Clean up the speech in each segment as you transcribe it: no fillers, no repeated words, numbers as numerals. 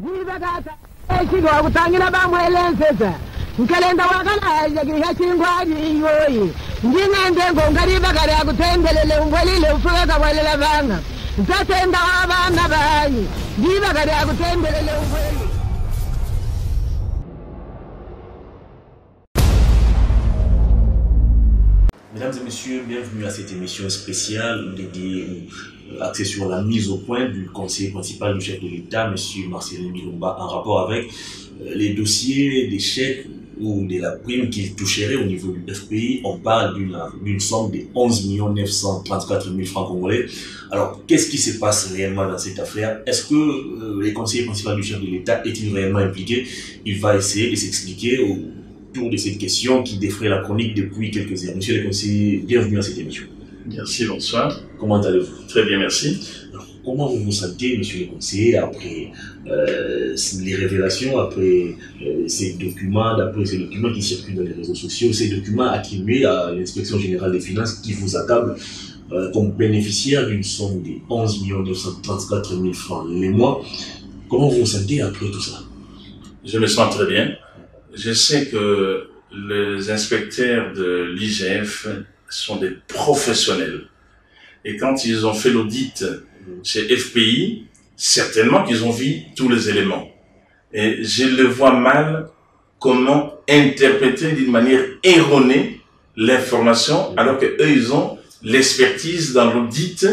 Bagata, Chico, Tangina Bamwell, Calenda Wakala, Yachingwadi, Yoi, Jingan Gongariba, Gariagutendele, Wali, Furaka, Walavana, Zatenda Havana, Diva Gariagutendele. Mesdames et messieurs, bienvenue à cette émission spéciale dédiée axée sur la mise au point du conseiller principal du chef de l'État, M. Marcelin Milumba, en rapport avec les dossiers d'échecs ou de la prime qu'il toucherait au niveau du FPI. On parle d'une somme de 11 934 000 francs congolais. Alors, qu'est-ce qui se passe réellement dans cette affaire? Est-ce que le conseiller principal du chef de l'État est-il réellement impliqué? Il va essayer de s'expliquer autour de cette question qui défraie la chronique depuis quelques heures. Monsieur le conseiller, bienvenue à cette émission. Merci, bonsoir. Comment allez-vous? Très bien, merci. Alors, comment vous vous sentez, monsieur le conseiller, après les révélations, après ces documents, d'après ces documents qui circulent dans les réseaux sociaux, ces documents attribués à l'Inspection générale des finances qui vous accable comme bénéficiaire d'une somme de 11 934 000 francs les mois? Comment vous vous sentez après tout ça? Je me sens très bien. Je sais que les inspecteurs de l'IGF sont des professionnels. Et quand ils ont fait l'audit chez FPI, certainement qu'ils ont vu tous les éléments. Et je le vois mal comment interpréter d'une manière erronée l'information, alors que eux, ils ont l'expertise dans l'audit,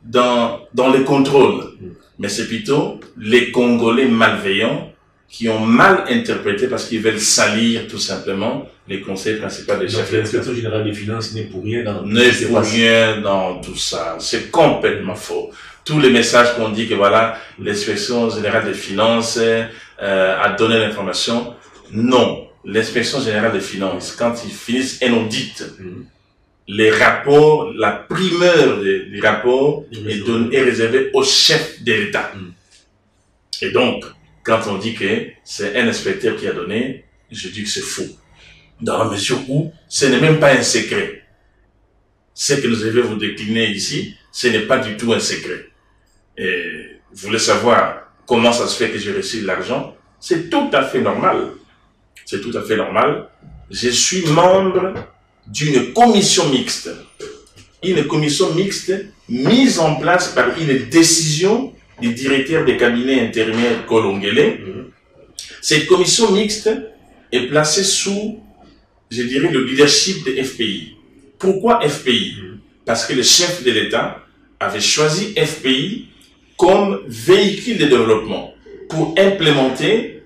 dans le contrôle. Mais c'est plutôt les Congolais malveillants qui ont mal interprété parce qu'ils veulent salir tout simplement les conseils principaux des chefs. L'Inspection générale des finances n'est pour rien dans tout ça. C'est complètement faux. Tous les messages qu'on dit que voilà, l'Inspection générale des finances a donné l'information. Non. L'Inspection générale des finances, quand ils finissent un audit, les rapports, la primeur des rapports est réservée au chef de l'État. Et donc, quand on dit que c'est un inspecteur qui a donné, je dis que c'est faux. Dans la mesure où ce n'est même pas un secret. Ce que nous allons vous décliner ici, ce n'est pas du tout un secret. Et vous voulez savoir comment ça se fait que j'ai reçu de l'argent? C'est tout à fait normal. C'est tout à fait normal. Je suis membre d'une commission mixte. Une commission mixte mise en place par une décision du directeur des cabinets intérimaires Kolongele. Cette commission mixte est placée sous, je dirais, le leadership de FPI. Pourquoi FPI? Parce que le chef de l'État avait choisi FPI comme véhicule de développement pour implémenter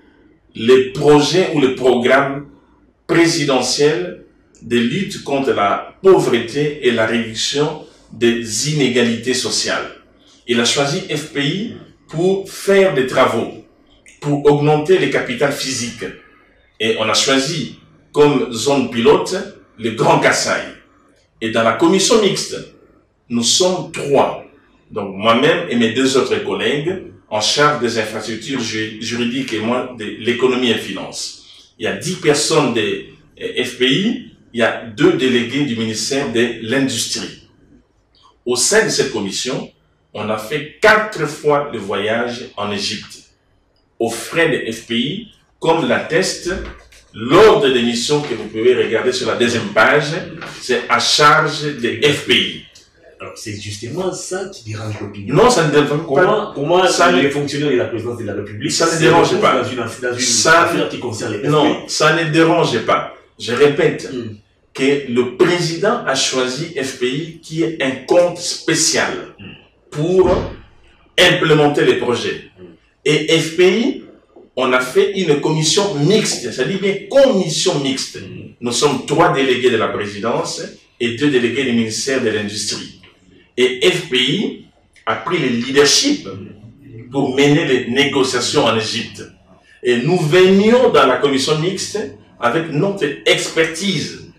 les projets ou les programmes présidentiels de lutte contre la pauvreté et la réduction des inégalités sociales. Il a choisi FPI pour faire des travaux, pour augmenter les capitales physiques. Et on a choisi comme zone pilote le Grand Kassai. Et dans la commission mixte, nous sommes 3. Donc moi-même et mes 2 autres collègues en charge des infrastructures juridiques et moi de l'économie et finance. Il y a 10 personnes de FPI, il y a 2 délégués du ministère de l'Industrie. Au sein de cette commission, on a fait 4 fois le voyage en Égypte, aux frais de FPI, comme l'atteste l'ordre d'émission que vous pouvez regarder sur la 2e page, c'est à charge de FPI. Alors, c'est justement ça qui dérange l'opinion. Non, ça ne dérange pas. Comment ça, les fonctionnaires de la présidence de la République, ça ne dérange pas. Dans une affaire qui concerne les FPI. Non, ça ne dérange pas. Je répète que le président a choisi FPI qui est un compte spécial pour implémenter les projets. Et FPI, on a fait une commission mixte, c'est-à-dire une commission mixte. Nous sommes 3 délégués de la présidence et 2 délégués du ministère de l'Industrie. Et FPI a pris le leadership pour mener les négociations en Égypte. Et nous venions dans la commission mixte avec notre expertise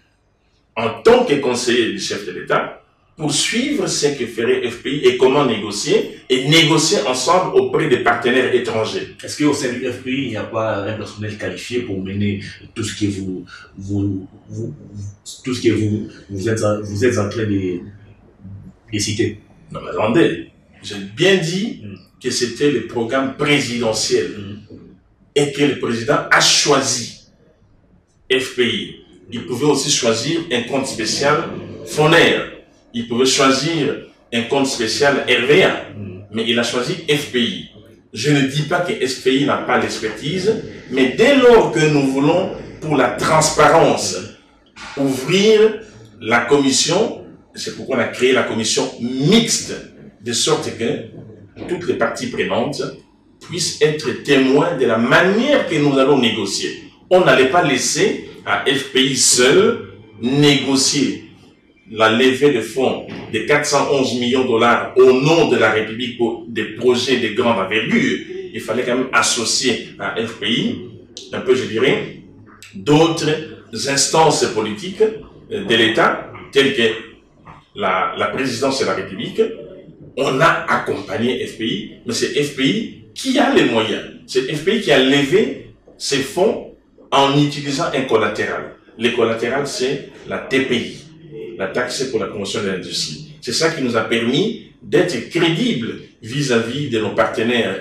en tant que conseiller du chef de l'État pour suivre ce que ferait FPI et comment négocier, et négocier ensemble auprès des partenaires étrangers. Est-ce qu'au sein du FPI, il n'y a pas un personnel qualifié pour mener tout ce que vous êtes en train de citer? Non, mais attendez, j'ai bien dit que c'était le programme présidentiel. et que le président a choisi FPI. Il pouvait aussi choisir un compte spécial Foner. Il pouvait choisir un compte spécial RVA. Mais il a choisi FPI. Je ne dis pas que FPI n'a pas l'expertise, mais dès lors que nous voulons, pour la transparence, ouvrir la commission, c'est pourquoi on a créé la commission mixte, de sorte que toutes les parties prenantes puissent être témoins de la manière que nous allons négocier. On n'allait pas laisser à FPI seul négocier la levée de fonds de 411 millions de dollars au nom de la République pour des projets de grande envergure. Il fallait quand même associer à FPI, un peu je dirais, d'autres instances politiques de l'État, telles que la présidence de la République. On a accompagné FPI, mais c'est FPI qui a les moyens. C'est FPI qui a levé ces fonds en utilisant un collatéral. Le collatéral, c'est la TPI, la taxe pour la promotion de l'industrie. C'est ça qui nous a permis d'être crédibles vis-à-vis de nos partenaires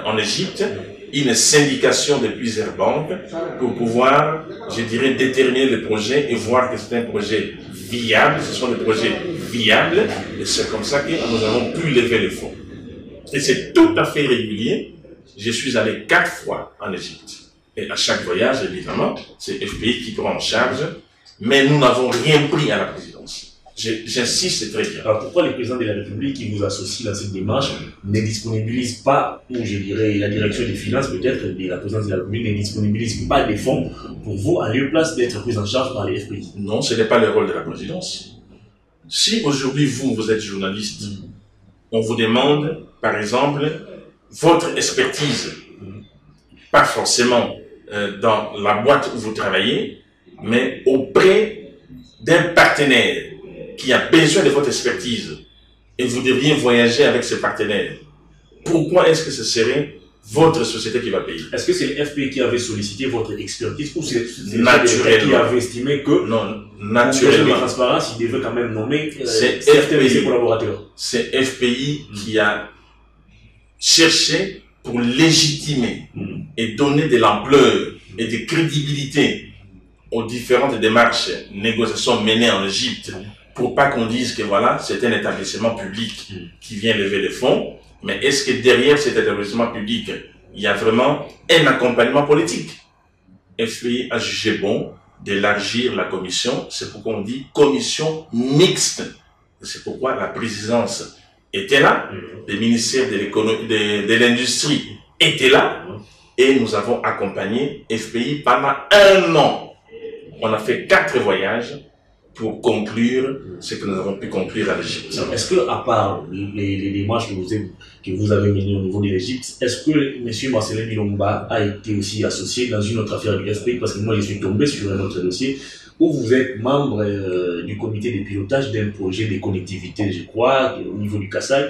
en Égypte, une syndication de plusieurs banques pour pouvoir, je dirais, déterminer le projet et voir que c'est un projet viable, ce sont des projets viables, et c'est comme ça que nous avons pu lever les fonds. Et c'est tout à fait régulier. Je suis allé 4 fois en Égypte. Et à chaque voyage, évidemment, c'est FPI qui prend en charge, mais nous n'avons rien pris à la présidence. J'insiste, c'est très bien. Alors pourquoi le président de la République qui vous associe dans cette démarche ne disponibilise pas, ou je dirais la direction des finances peut-être de la présidence de la République ne disponibilise pas des fonds pour vous à lieu place d'être pris en charge par les FPI? Non, ce n'est pas le rôle de la présidence. Si aujourd'hui vous êtes journaliste, on vous demande, par exemple, votre expertise, pas forcément dans la boîte où vous travaillez, mais auprès d'un partenaire qui a besoin de votre expertise et vous devriez voyager avec ce partenaire. Pourquoi est-ce que ce serait votre société qui va payer? Est-ce que c'est le FPI qui avait sollicité votre expertise ou c'est naturellement qui avait estimé que non, naturellement, de transparence, il devait quand même nommer certains de ses collaborateurs? C'est FPI qui a cherché pour légitimer et donner de l'ampleur et de crédibilité aux différentes démarches, négociations menées en Égypte, pour pas qu'on dise que voilà, c'est un établissement public qui vient lever les fonds, mais est-ce que derrière cet établissement public, il y a vraiment un accompagnement politique? FPI a jugé bon d'élargir la commission, c'est pourquoi on dit commission mixte. C'est pourquoi la présidence était là, le ministère de l'économie, de l'industrie était là, et nous avons accompagné FPI pendant 1 an. On a fait 4 voyages pour conclure ce que nous avons pu conclure à l'Égypte. Est-ce que, à part les démarches que vous avez menées au niveau de l'Égypte, est-ce que M. Marcelin Milomba a été aussi associé dans une autre affaire du FPI? Parce que moi, je suis tombé sur un autre dossier où vous êtes membre du comité de pilotage d'un projet de connectivité, je crois, au niveau du Kassai.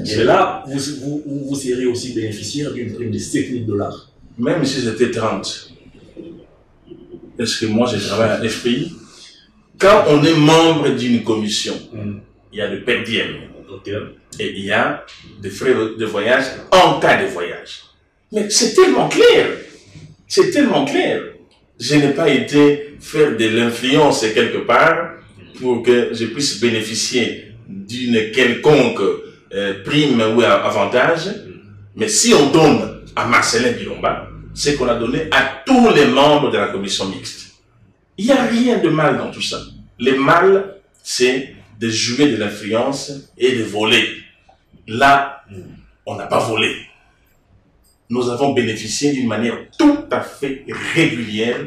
Et là, vous serez aussi bénéficiaire d'une prime de 7 000 $. Même si c'était 30, est-ce que moi, je travaille à FPI? Quand on est membre d'une commission, il y a le per diem et il y a des frais de voyage en cas de voyage. Mais c'est tellement clair. C'est tellement clair. Je n'ai pas été faire de l'influence quelque part pour que je puisse bénéficier d'une quelconque prime ou avantage. Mais si on donne à Marcelin Milomba, c'est qu'on a donné à tous les membres de la commission mixte. Il n'y a rien de mal dans tout ça. Le mal, c'est de jouer de l'influence et de voler. Là, on n'a pas volé. Nous avons bénéficié d'une manière tout à fait régulière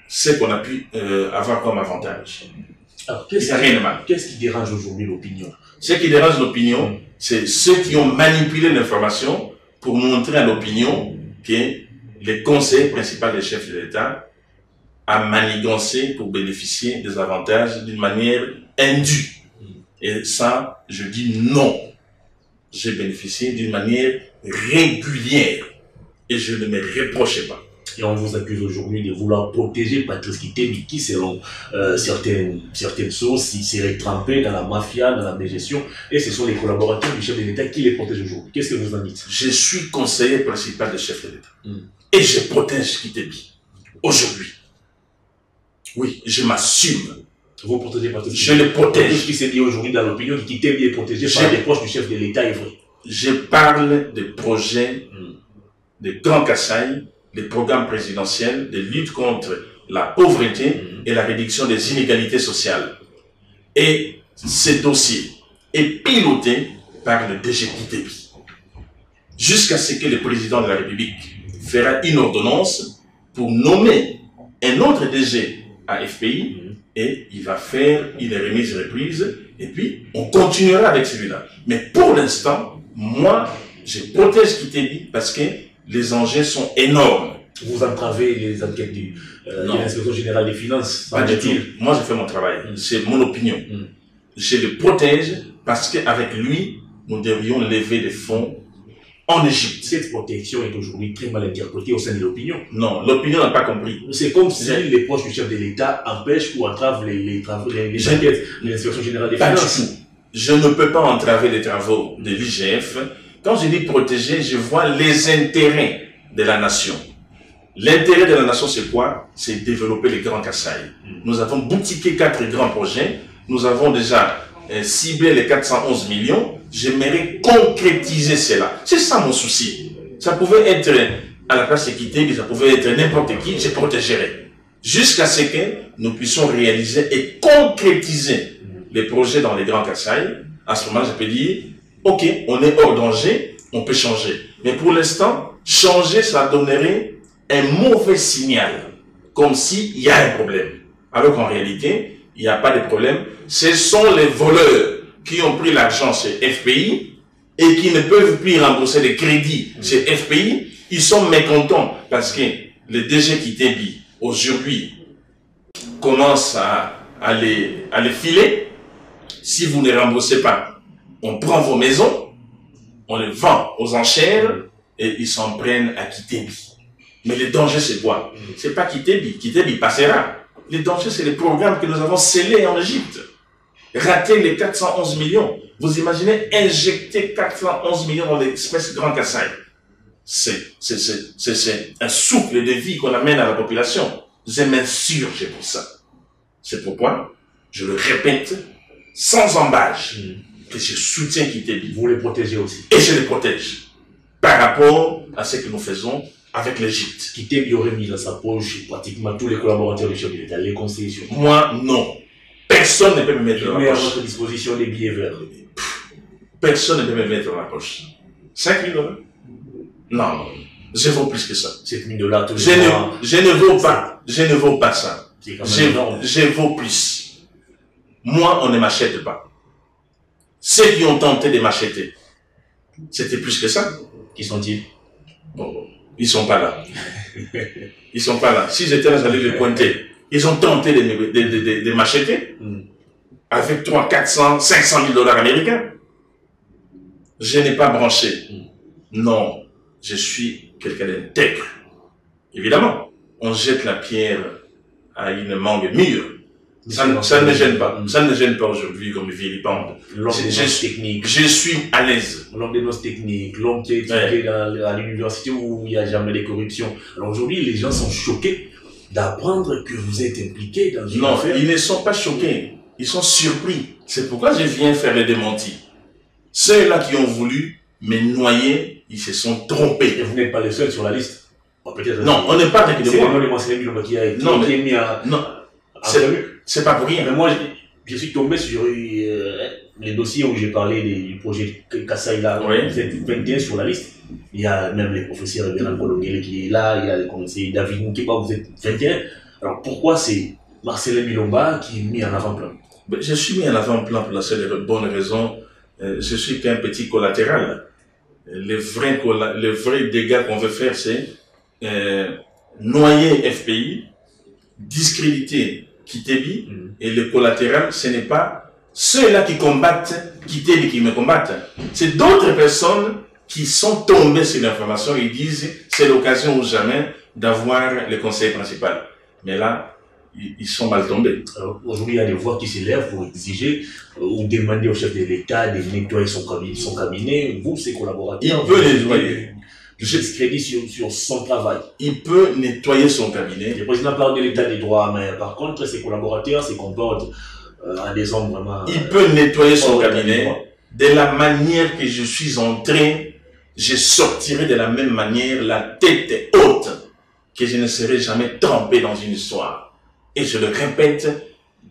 ce qu'on a pu avoir comme avantage. Alors, il n'y a rien de mal. Qu'est-ce qui dérange aujourd'hui l'opinion? Ce qui dérange l'opinion, c'est ceux qui ont manipulé l'information pour montrer à l'opinion que le conseiller principal des chefs de l'État a manigancé pour bénéficier des avantages d'une manière indue. Et ça, je dis non. J'ai bénéficié d'une manière régulière et je ne me reprochais pas. Et on vous accuse aujourd'hui de vouloir protéger Patrice Kitebi, qui, selon certaines sources, serait trempé dans la mafia, dans la dégestion, et ce sont les collaborateurs du chef de l'État qui les protègent aujourd'hui. Qu'est-ce que vous en dites? Je suis conseiller principal du chef de l'État. Et je protège Kitebi. Aujourd'hui. Oui, je m'assume. Vous protégez Patrice Kitebi. Je le protège. Ce qui s'est dit aujourd'hui dans l'opinion, que Kitebi est protégé par les proches du chef de l'État est vrai. Je parle des projets de Grand Kasaï, des programmes présidentiels de lutte contre la pauvreté et la réduction des inégalités sociales. Et ce dossier est piloté par le DG Kitebi. Jusqu'à ce que le président de la République fera une ordonnance pour nommer un autre DG à FPI et il va faire une remise reprise et puis on continuera avec celui-là. Mais pour l'instant, moi, je protège Kitebi parce que les enjeux sont énormes. Vous entravez les enquêtes de l'inspection générale des finances. Pas du tout. Moi, je fais mon travail. C'est mon opinion. Je le protège parce qu'avec lui, nous devrions lever des fonds en Égypte. Cette protection est aujourd'hui très mal interprétée au sein de l'opinion. Non, l'opinion n'a pas compris. C'est comme si les proches du chef de l'État empêchent ou entravent les enquêtes de l'inspection générale des finances. Pas du tout. Je ne peux pas entraver les travaux de l'IGF. Quand je dis protéger, je vois les intérêts de la nation. L'intérêt de la nation, c'est quoi? C'est développer les Grands Kasaï. Nous avons boutiqué 4 grands projets. Nous avons déjà ciblé les 411 millions. J'aimerais concrétiser cela. C'est ça mon souci. Ça pouvait être à la place de Kitebi, ça pouvait être n'importe qui, je protégerais. Jusqu'à ce que nous puissions réaliser et concrétiser les projets dans les Grands Kasaï. À ce moment-là, je peux dire, ok, on est hors danger, on peut changer. Mais pour l'instant, changer, ça donnerait un mauvais signal, comme s'il y a un problème. Alors qu'en réalité, il n'y a pas de problème. Ce sont les voleurs qui ont pris l'argent chez FPI et qui ne peuvent plus rembourser les crédits chez FPI. Ils sont mécontents parce que le DG Kitebi, aujourd'hui, commence à les filer. Si vous ne remboursez pas, on prend vos maisons, on les vend aux enchères et ils s'en prennent à Kitebi. Mais le danger, c'est quoi? C'est pas Kitebi. Kitebi passera. Le danger, c'est les programmes que nous avons scellés en Égypte. Rater les 411 millions. Vous imaginez injecter 411 millions dans l'espèce Grand Kasaï. C'est un souffle de vie qu'on amène à la population. Je m'insurge pour ça. C'est pourquoi, je le répète, sans embâche, que je soutiens Kitebi. Vous les protégez aussi. Et je les protège. Par rapport à ce que nous faisons avec l'Égypte. Kitebi aurait mis dans sa poche pratiquement tous les collaborateurs du chef de l'État, les conseillers sur moi, non. Personne ne peut me mettre dans la poche. poche. À votre disposition les billets verts. Personne ne peut me mettre dans la poche. 5 000 euros? Non, je vaux plus que ça. 7 000 $, tous les je ne vaux pas. Je ne vaux pas ça. Je vaux plus. Moi, on ne m'achète pas. Ceux qui ont tenté de m'acheter, c'était plus que ça. Qui sont-ils? Bon, ils sont pas là. Ils sont pas là. Si j'étais là, j'allais les pointer. Ils ont tenté de m'acheter avec 300, 400, 500 000 $ américains. Je n'ai pas branché. Non, je suis quelqu'un d'intègre. Évidemment, on jette la pierre à une mangue mûre. Ça ne me gêne pas. Ça ne me gêne pas aujourd'hui comme vilipende. Je suis à l'aise. L'homme des noces techniques, l'homme qui est étudié à l'université où il n'y a jamais de corruption. Alors aujourd'hui, les gens sont choqués d'apprendre que vous êtes impliqué dans une affaire. Ils ne sont pas choqués. Ils sont surpris. C'est pourquoi je viens faire les démentis. Ceux-là qui ont voulu me noyer, ils se sont trompés. Et vous n'êtes pas les seuls sur la liste. Non, on n'est pas avec de moi. C'est le nom qui est mis à... Non, c'est pas pour rien. Mais moi, je suis tombé sur les dossiers où j'ai parlé du projet Kasaï là. Vous êtes 21 sur la liste. Il y a même le professeur Bernard Kolongele qui est là. Il y a le conseiller David Moukéba, vous êtes 21. Alors pourquoi c'est Marcelin Milomba qui est mis en avant-plan? Je suis mis en avant-plan pour la seule et bonne raison. Je suis qu'un petit collatéral. Le vrai dégât qu'on veut faire, c'est noyer FPI, discréditer Kitebi, et le collatéral, ce n'est pas ceux-là qui combattent Kitebi qui me combattent. C'est d'autres personnes qui sont tombés sur l'information, ils disent c'est l'occasion ou jamais d'avoir le conseil principal. Mais là, ils sont mal tombés. Aujourd'hui, il y a des voix qui s'élèvent pour exiger ou demander au chef de l'État de nettoyer son cabinet. Vous, ses collaborateurs, il peut nettoyer. Je discrédite sur son travail. Il peut nettoyer son cabinet. Le président parle de l'état des droits, mais par contre, ses collaborateurs se comportent à des hommes vraiment... Il peut nettoyer son cabinet de la manière que je suis entré. Je sortirai de la même manière, la tête haute, que je ne serai jamais trempé dans une histoire. Et je le répète,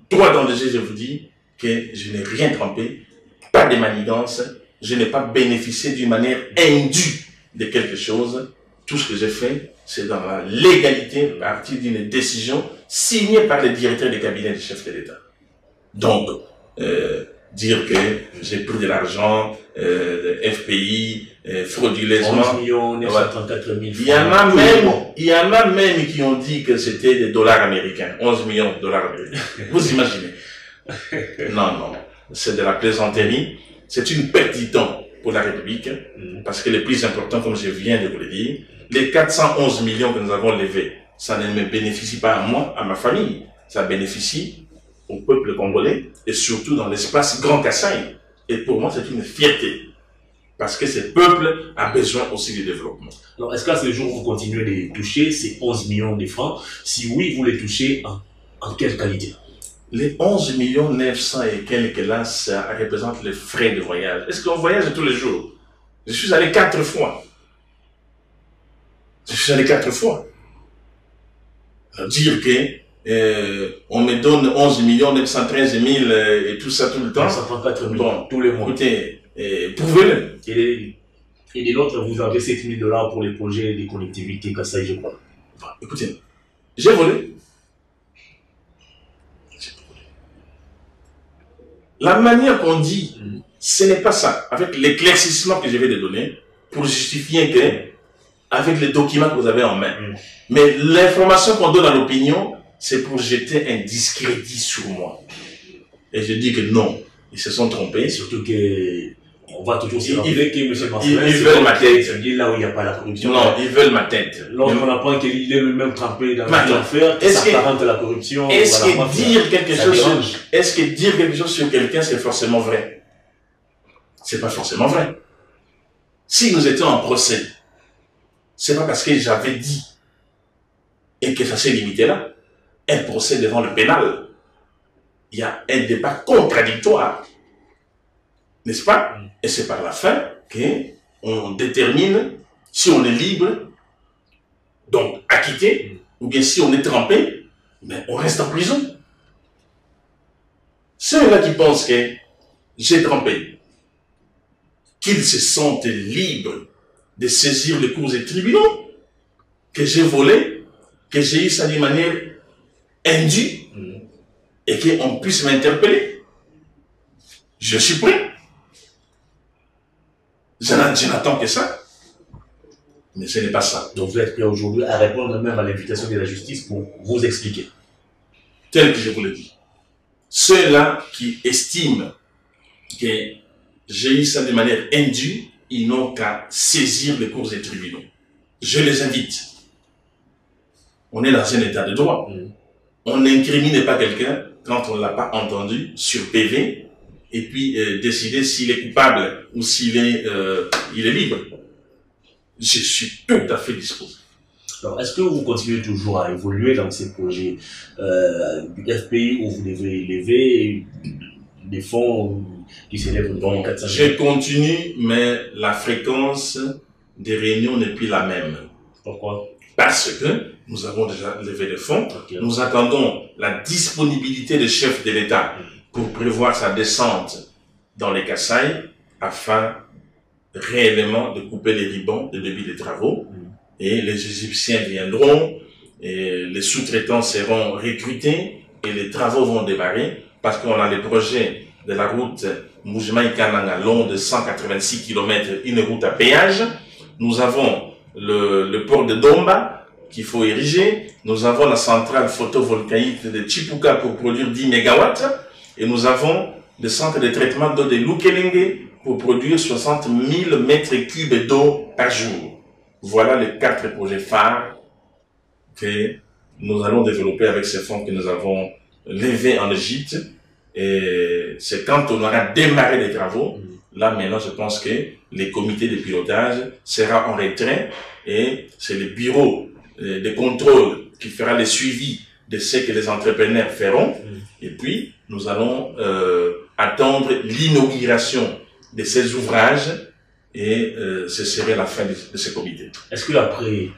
droit dans le jeu, je vous dis que je n'ai rien trempé, pas de manigance, je n'ai pas bénéficié d'une manière indue de quelque chose. Tout ce que j'ai fait, c'est dans la légalité, à partir d'une décision signée par le directeur des cabinets du chef de l'État. Donc, dire que j'ai pris de l'argent, de FPI, frauduleusement. 11 millions 934 000 francs. Il y en a même qui ont dit que c'était des dollars américains. 11 millions de dollars américains. Vous imaginez? Non, non. C'est de la plaisanterie. C'est une perte du temps pour la République. Parce que le plus important, comme je viens de vous le dire, les 411 millions que nous avons levés, ça ne me bénéficie pas à moi, à ma famille. Ça bénéficie au peuple congolais et surtout dans l'espace Grand Kasaï. Et pour moi, c'est une fierté. Parce que ce peuple a besoin aussi de développement. Alors, est-ce qu'à ce jour, vous continuez de les toucher, ces 11 millions de francs? Si oui, vous les touchez en quelle qualité? Les 11 millions 900 et quelques là, ça représente les frais de voyage. Est-ce qu'on voyage tous les jours? Je suis allé 4 fois. Je suis allé 4 fois. Alors, dire que on me donne 11 millions 913 000 et tout ça tout le temps. 934 000 bon, tous les mois. Écoutez, prouvez-le. Et de l'autre, vous avez 7 000 $ pour les projets des collectivités Kasaï, je crois. Enfin, écoutez, j'ai volé. La manière qu'on dit, ce n'est pas ça. Avec l'éclaircissement que je vais te donner, pour justifier que, avec les documents que vous avez en main. Mais l'information qu'on donne à l'opinion, c'est pour jeter un discrédit sur moi. Et je dis que non, ils se sont trompés. Surtout que on va toujours se rappeler que M. Marcelin, ils veulent ma tête. Là où il n'y a pas la corruption. Non, ils veulent ma tête. Lorsqu'on apprend qu'il est lui-même trempé dans l'affaire, ça apparente la corruption. Est-ce que dire quelque chose, est-ce que dire quelque chose sur quelqu'un, c'est forcément vrai? C'est pas forcément vrai. Si nous étions en procès, c'est pas parce que j'avais dit et que ça s'est limité là. Un procès devant le pénal. Il y a un débat contradictoire. N'est-ce pas? Et c'est par la fin qu'on détermine si on est libre, donc acquitté, ou bien si on est trempé, mais on reste en prison. Ceux-là qui pensent que j'ai trempé, qu'ils se sentent libres de saisir les cours des tribunaux, que j'ai volé, que j'ai eu ça d'une manière indue, et qu'on puisse m'interpeller. Je suis prêt. Je n'attends que ça. Mais ce n'est pas ça. Donc vous êtes prêt aujourd'hui à répondre même à l'invitation de la justice pour vous expliquer. Tel que je vous le dis. Ceux-là qui estiment que j'ai eu ça de manière indue, ils n'ont qu'à saisir les cours des tribunaux. Je les invite. On est dans un état de droit. On n'incrimine pas quelqu'un quand on ne l'a pas entendu sur PV et puis décider s'il est coupable ou s'il est, il est libre. Je suis tout à fait disposé. Alors, est-ce que vous continuez toujours à évoluer dans ces projets du FPI où vous devez élever des fonds qui s'élèvent dans 400 000? Je continue, mais la fréquence des réunions n'est plus la même. Pourquoi? Parce que nous avons déjà levé des fonds. Nous attendons la disponibilité des chefs de l'État pour prévoir sa descente dans les Kasaï afin réellement de couper les ribbons de début des travaux. Et les Égyptiens viendront, et les sous-traitants seront recrutés et les travaux vont démarrer parce qu'on a les projets de la route Moujmaï-Kananga long de 186 km, une route à péage. Nous avons le port de Domba qu'il faut ériger. Nous avons la centrale photovoltaïque de Chipuka pour produire 10 MW. Et nous avons le centre de traitement d'eau de Lukelenge pour produire 60 000 mètres cubes d'eau par jour. Voilà les 4 projets phares que nous allons développer avec ces fonds que nous avons levés en Égypte. Et c'est quand on aura démarré les travaux, là maintenant je pense que les comités de pilotage seront en retrait et c'est le bureau de contrôle qui fera le suivi de ce que les entrepreneurs feront. Et puis nous allons attendre l'inauguration de ces ouvrages et ce serait la fin de ce comité. Est-ce que après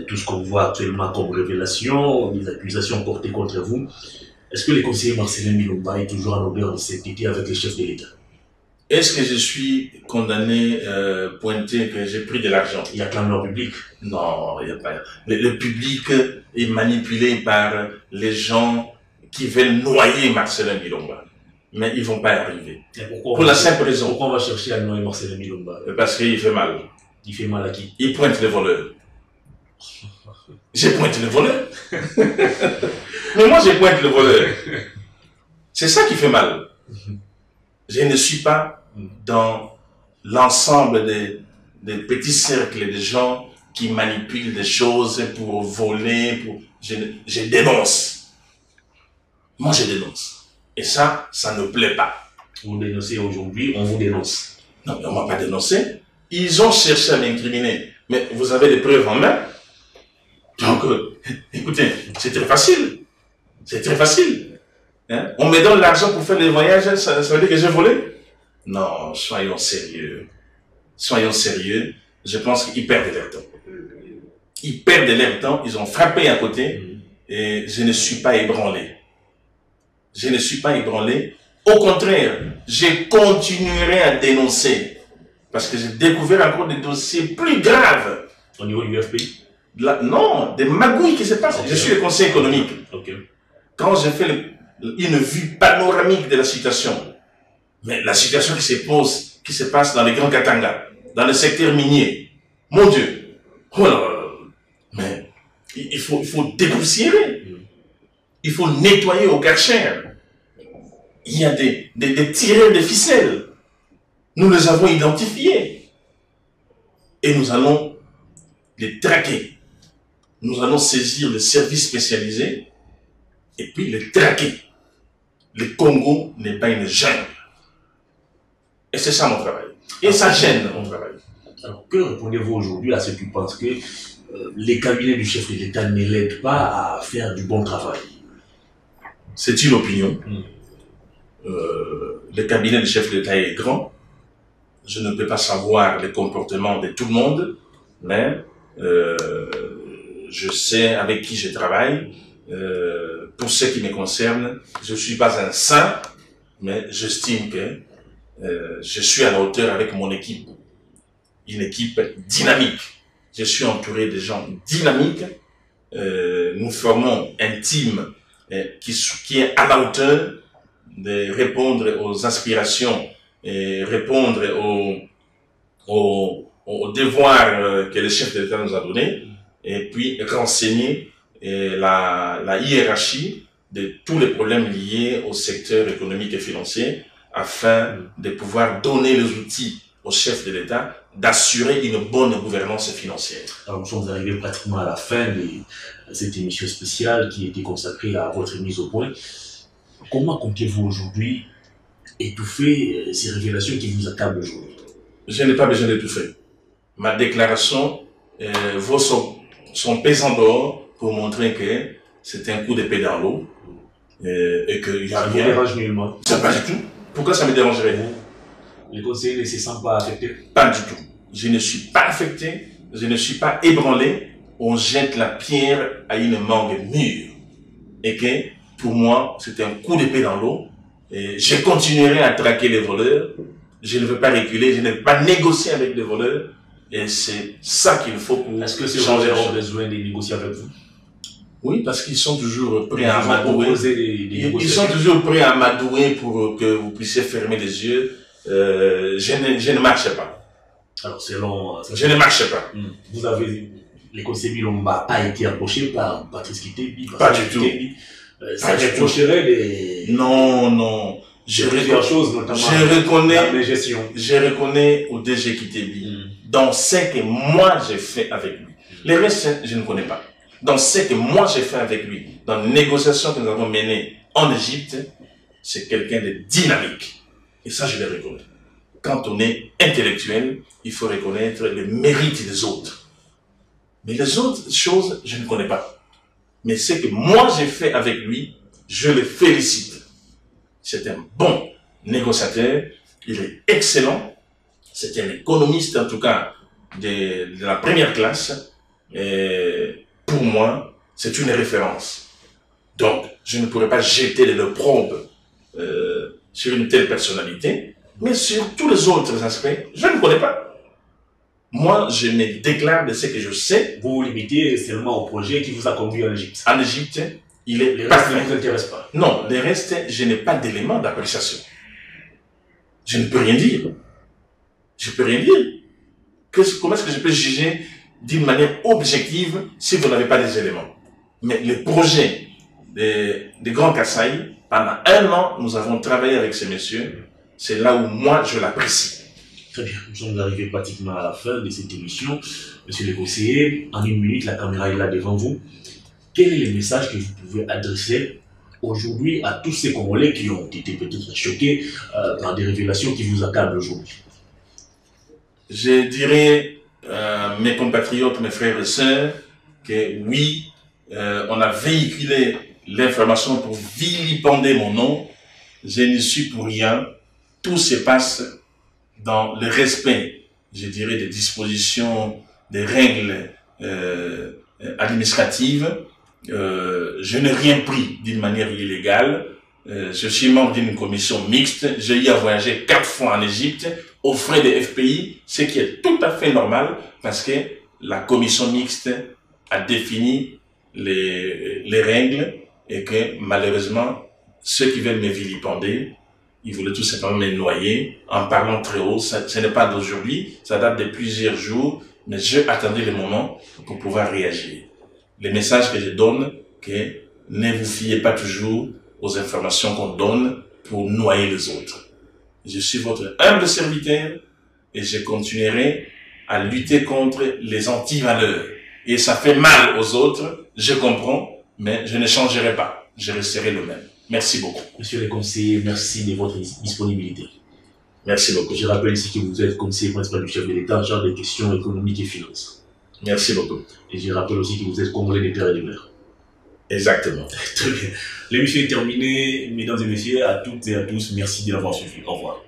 tout ce qu'on voit actuellement comme révélation, les accusations portées contre vous, est-ce que le conseiller Marcelin Milomba est toujours en odeur de sécurité avec les chefs de l'État? Est-ce que je suis condamné, pointé, que j'ai pris de l'argent? Il y a clameur public? Non, il n'y a pas. Le public est manipulé par les gens qui veulent noyer Marcelin Milomba. Mais ils ne vont pas y arriver. Pour la simple raison. Pourquoi on va chercher à noyer Marcelin Milomba? Parce qu'il fait mal. Il fait mal à qui? Il pointe les voleurs. J'ai pointé le voleur. Mais moi, j'ai pointé le voleur. C'est ça qui fait mal. Je ne suis pas dans l'ensemble des petits cercles de gens qui manipulent des choses pour voler. Je dénonce. Moi, je dénonce. Et ça ne plaît pas. Vous dénoncez aujourd'hui, on vous dénonce. Non, mais on ne m'a pas dénoncé. Ils ont cherché à m'incriminer. Mais vous avez des preuves en main. Donc, écoutez, c'est très facile. C'est très facile. Hein? On me donne l'argent pour faire les voyages, ça veut dire que j'ai volé? Non, soyons sérieux. Soyons sérieux. Je pense qu'ils perdent leur temps. Ils perdent leur temps, ils ont frappé à côté et je ne suis pas ébranlé. Je ne suis pas ébranlé. Au contraire, je continuerai à dénoncer parce que j'ai découvert encore des dossiers plus graves. Au niveau du FPI? Non, des magouilles qui se passent. Okay. Je suis le conseiller économique. Okay. Quand j'ai fait une vue panoramique de la situation, mais la situation qui se passe dans les Grands Katanga, dans le secteur minier, mon Dieu, oh là là, mais il faut dépoussiérer, il faut nettoyer au Karcher. Il y a des tireurs de ficelles. Nous les avons identifiés et nous allons les traquer. Nous allons saisir les services spécialisés et puis les traquer. Le Congo n'est pas une jungle. Et c'est ça mon travail. Et ça gêne mon travail. Alors, que répondez-vous aujourd'hui à ceux qui pensent que les cabinets du chef de l'État ne l'aident pas à faire du bon travail? C'est une opinion. Le cabinet du chef de l'État est grand. Je ne peux pas savoir les comportements de tout le monde, mais je sais avec qui je travaille. Pour ce qui me concerne, je ne suis pas un saint, mais j'estime que je suis à la hauteur avec mon équipe. Une équipe dynamique. Je suis entouré de gens dynamiques. Nous formons un team qui est à la hauteur de répondre aux aspirations et répondre aux devoirs que le chef de l'État nous a donnés, et puis renseigner la hiérarchie de tous les problèmes liés au secteur économique et financier afin de pouvoir donner les outils au chef de l'État d'assurer une bonne gouvernance financière. Alors, nous sommes arrivés pratiquement à la fin de cette émission spéciale qui était consacrée à votre mise au point. Comment comptez-vous aujourd'hui étouffer ces révélations qui vous accablent aujourd'hui? Je n'ai pas besoin d'étouffer. Ma déclaration vaut son pesant d'or pour montrer que c'est un coup d'épée dans l'eau et qu'il y a rien. Ça vous dérange nullement? Ça pas du tout. Pourquoi ça me dérangerait? Les conseillers ne se sentent pas affectés? Pas du tout. Je ne suis pas affecté, je ne suis pas ébranlé. On jette la pierre à une mangue mûre. Et que, pour moi, c'est un coup d'épée dans l'eau. Et je continuerai à traquer les voleurs. Je ne veux pas reculer, je ne veux pas négocier avec les voleurs. Et c'est ça qu'il faut pour Est-ce que ces voleurs ont besoin de négocier avec vous? Oui, parce qu'ils sont toujours prêts à m'adouer. Ils sont toujours prêts à m'adouer pour que vous puissiez fermer les yeux. Je ne marche pas. Alors, selon... Je ne marche pas. Vous avez... Les conseillers Milomba pas été approchés par Patrice Kitébi? Pas du tout. Ça reprocherait des... Non. Je reconnais au DG Kitebi dans ce que moi j'ai fait avec lui. Les restes, je ne connais pas. Dans ce que moi j'ai fait avec lui, dans les négociations que nous avons menées en Égypte, c'est quelqu'un de dynamique. Et ça, je le reconnais. Quand on est intellectuel, il faut reconnaître le mérite des autres. Mais les autres choses, je ne connais pas. Mais ce que moi j'ai fait avec lui, je le félicite. C'est un bon négociateur, il est excellent, c'est un économiste en tout cas de la première classe, et pour moi, c'est une référence. Donc, je ne pourrais pas jeter le probe sur une telle personnalité, mais sur tous les autres aspects, je ne connais pas. Moi, je me déclare de ce que je sais. Vous vous limitez seulement au projet qui vous a conduit en Égypte. En Égypte, il est les restes ne vous intéressent pas. Non, les restes, je n'ai pas d'éléments d'appréciation. Je ne peux rien dire. Je peux rien dire. Comment est-ce que je peux juger d'une manière objective si vous n'avez pas des éléments? Mais le projet de Grand Kasaï, pendant 1 an, nous avons travaillé avec ces messieurs. C'est là où moi, je l'apprécie. Très bien, nous sommes arrivés pratiquement à la fin de cette émission. Monsieur le conseiller, en 1 minute, la caméra est là devant vous. Quel est le message que vous pouvez adresser aujourd'hui à tous ces Congolais qui ont été peut-être choqués par des révélations qui vous accablent aujourd'hui? Je dirais à mes compatriotes, mes frères et sœurs, que oui, on a véhiculé l'information pour vilipender mon nom. Je n'y suis pour rien. Tout se passe dans le respect, je dirais, des dispositions, des règles administratives. Je n'ai rien pris d'une manière illégale. Je suis membre d'une commission mixte. J'ai eu à voyager 4 fois en Égypte aux frais des FPI, ce qui est tout à fait normal parce que la commission mixte a défini les règles et que malheureusement, ceux qui veulent me vilipender, ils voulaient tout simplement me noyer en parlant très haut. Ce n'est pas d'aujourd'hui, ça date de plusieurs jours, mais je attendais le moment pour pouvoir réagir. Les messages que je donne, que ne vous fiez pas toujours aux informations qu'on donne pour noyer les autres. Je suis votre humble serviteur et je continuerai à lutter contre les antivaleurs. Et ça fait mal aux autres, je comprends, mais je ne changerai pas. Je resterai le même. Merci beaucoup. Monsieur le conseiller, merci de votre disponibilité. Merci beaucoup. Je rappelle ici que vous êtes conseiller principal du chef de l'État en charge des questions économiques et finances. Merci beaucoup. Et je rappelle aussi que vous êtes Congolais des pères et des mères. Exactement. Très bien. L'émission est terminée. Mesdames et messieurs, à toutes et à tous, merci de l'avoir suivi. Au revoir.